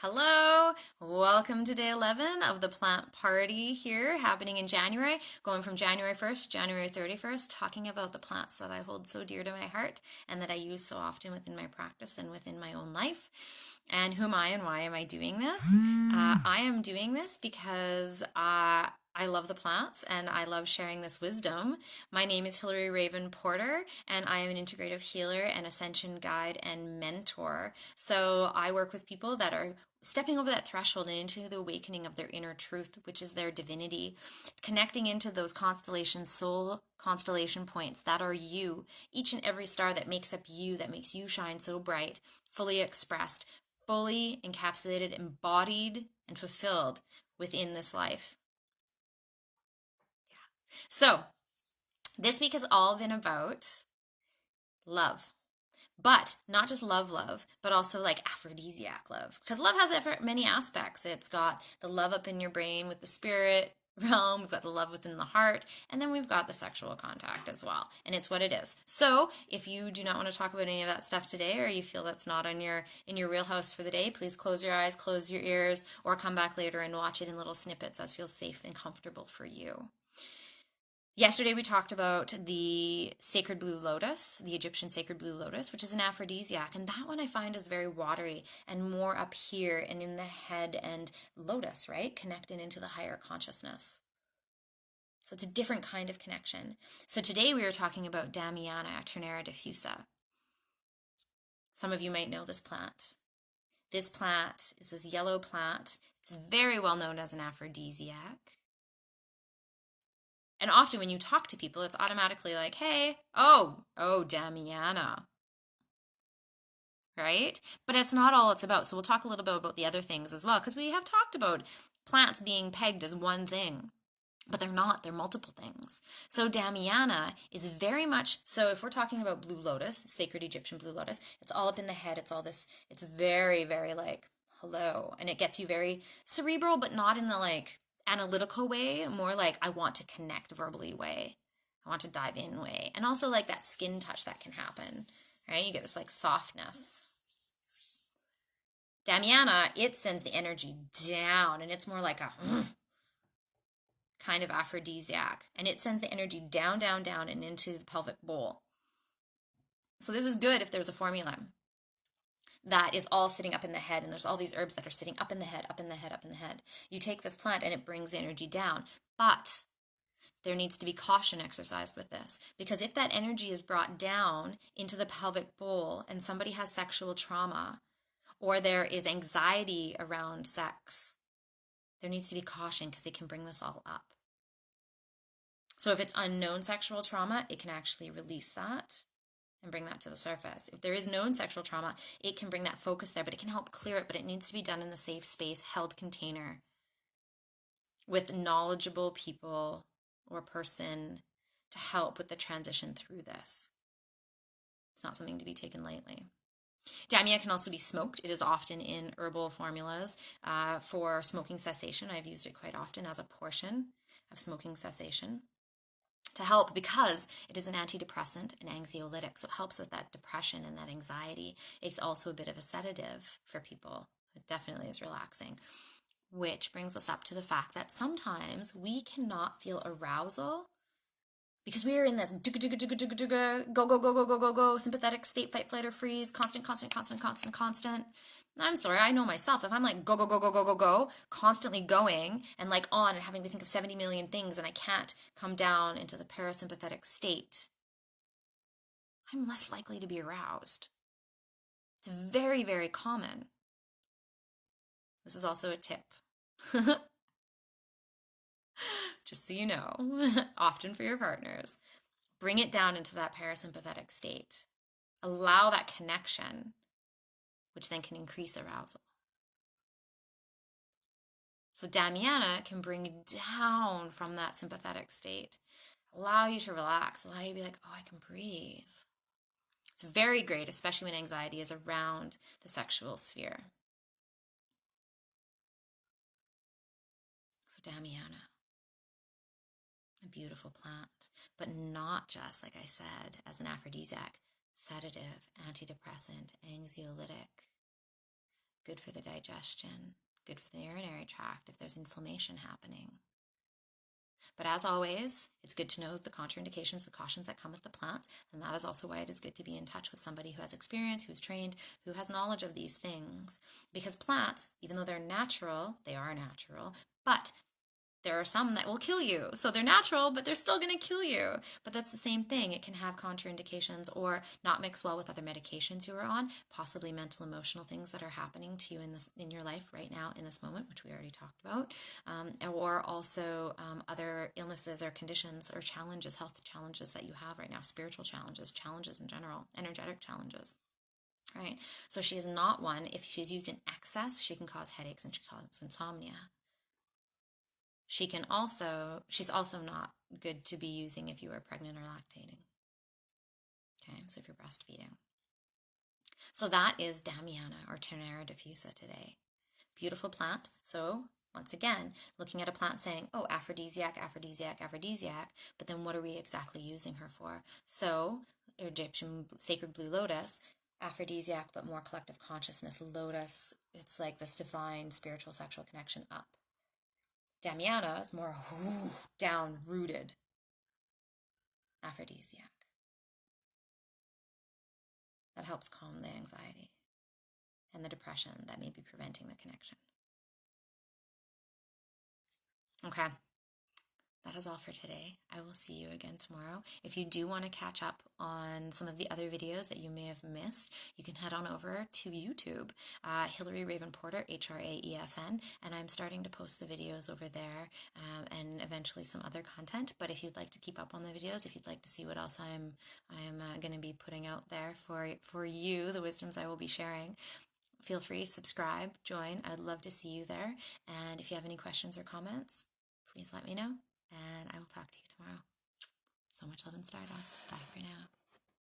Hello, welcome to day 11 of the plant party here happening in January, going from January 1st, January 31st, talking about the plants that I hold so dear to my heart and that I use so often within my practice and within my own life. And who am I and why am I doing this? I am doing this because I love the plants and I love sharing this wisdom. My name is Hilary Raven Porter, and I am an integrative healer and ascension guide and mentor. So I work with people that are stepping over that threshold and into the awakening of their inner truth, which is their divinity, connecting into those constellations, soul constellation points that are you, each and every star that makes up you, that makes you shine so bright, fully expressed, fully encapsulated, embodied, and fulfilled within this life. So, this week has all been about love. But not just love, but also like aphrodisiac love. Because love has many aspects. It's got the love up in your brain with the spirit realm, we've got the love within the heart, and then we've got the sexual contact as well. And it's what it is. So if you do not want to talk about any of that stuff today, or you feel that's not in your wheelhouse for the day, please close your eyes, close your ears, or come back later and watch it in little snippets as feels safe and comfortable for you. Yesterday we talked about the sacred blue lotus, the Egyptian sacred blue lotus, which is an aphrodisiac. And that one I find is very watery and more up here and in the head and lotus, right? Connected into the higher consciousness. So it's a different kind of connection. So today we are talking about Damiana Turnera Diffusa. Some of you might know this plant. This plant is this yellow plant. It's very well known as an aphrodisiac. And often when you talk to people, it's automatically like, hey, oh, Damiana, right? But it's not all it's about. So we'll talk a little bit about the other things as well, because we have talked about plants being pegged as one thing, but they're not. They're multiple things. So Damiana is very much, so if we're talking about blue lotus, sacred Egyptian blue lotus, it's all up in the head. It's all this, it's very, very like, hello. And it gets you very cerebral, but not in the like, analytical way, more like I want to connect verbally way. I want to dive in way. And also like that skin touch that can happen, right? You get this like softness. Damiana, it sends the energy down and it's more like a kind of aphrodisiac. And it sends the energy down, down, down and into the pelvic bowl. So this is good if there's a formula that is all sitting up in the head, and there's all these herbs that are sitting up in the head, up in the head, up in the head. You take this plant and it brings the energy down, but there needs to be caution exercised with this, because if that energy is brought down into the pelvic bowl and somebody has sexual trauma or there is anxiety around sex, there needs to be caution because it can bring this all up. So if it's unknown sexual trauma, it can actually release that and bring that to the surface. If there is known sexual trauma, it can bring that focus there, but it can help clear it, but it needs to be done in the safe space, held container with knowledgeable people or person to help with the transition through this. It's not something to be taken lightly. Damiana can also be smoked. It is often in herbal formulas for smoking cessation. I've used it quite often as a portion of smoking cessation to help, because it is an antidepressant and anxiolytic, so it helps with that depression and that anxiety. It's also a bit of a sedative for people. It definitely is relaxing, which brings us up to the fact that sometimes we cannot feel arousal because we are in this go, sympathetic state, fight, flight, or freeze, constant. I'm sorry, I know myself. If I'm like go, constantly going and like on and having to think of 70 million things and I can't come down into the parasympathetic state, I'm less likely to be aroused. It's very, very common. This is also a tip. Just so you know, often for your partners, bring it down into that parasympathetic state. Allow that connection, which then can increase arousal. So Damiana can bring you down from that sympathetic state, allow you to relax, allow you to be like, oh, I can breathe. It's very great, especially when anxiety is around the sexual sphere. So Damiana, a beautiful plant, but not just, like I said, as an aphrodisiac, sedative, antidepressant, anxiolytic, good for the digestion, good for the urinary tract if there's inflammation happening. But as always, it's good to know the contraindications, the cautions that come with the plants, and that is also why it is good to be in touch with somebody who has experience, who's trained, who has knowledge of these things. Because plants, even though they're natural, they are natural, but there are some that will kill you. So they're natural, but they're still going to kill you. But that's the same thing. It can have contraindications or not mix well with other medications you are on, possibly mental, emotional things that are happening to you in your life right now in this moment, which we already talked about, or also other illnesses or conditions or challenges, health challenges that you have right now, spiritual challenges, challenges in general, energetic challenges. Right? So she is not one. If she's used in excess, she can cause headaches and she causes insomnia. She's also not good to be using if you are pregnant or lactating. Okay, so if you're breastfeeding. So that is Damiana or Turnera Diffusa today. Beautiful plant. So once again, looking at a plant saying, oh, aphrodisiac, aphrodisiac, aphrodisiac, but then what are we exactly using her for? So Egyptian sacred blue lotus, aphrodisiac, but more collective consciousness. Lotus, it's like this divine spiritual sexual connection up. Damiana is more down-rooted aphrodisiac. That helps calm the anxiety and the depression that may be preventing the connection. Okay, that is all for today. I will see you again tomorrow. If you do want to catch up on some of the other videos that you may have missed, you can head on over to YouTube, Hillary Raven Porter, HRAEFN, and I'm starting to post the videos over there and eventually some other content. But if you'd like to keep up on the videos, if you'd like to see what else I'm going to be putting out there for you, the wisdoms I will be sharing, feel free to subscribe, join. I'd love to see you there. And if you have any questions or comments, please let me know. And I will talk to you tomorrow. So much love and stardust. Bye for now.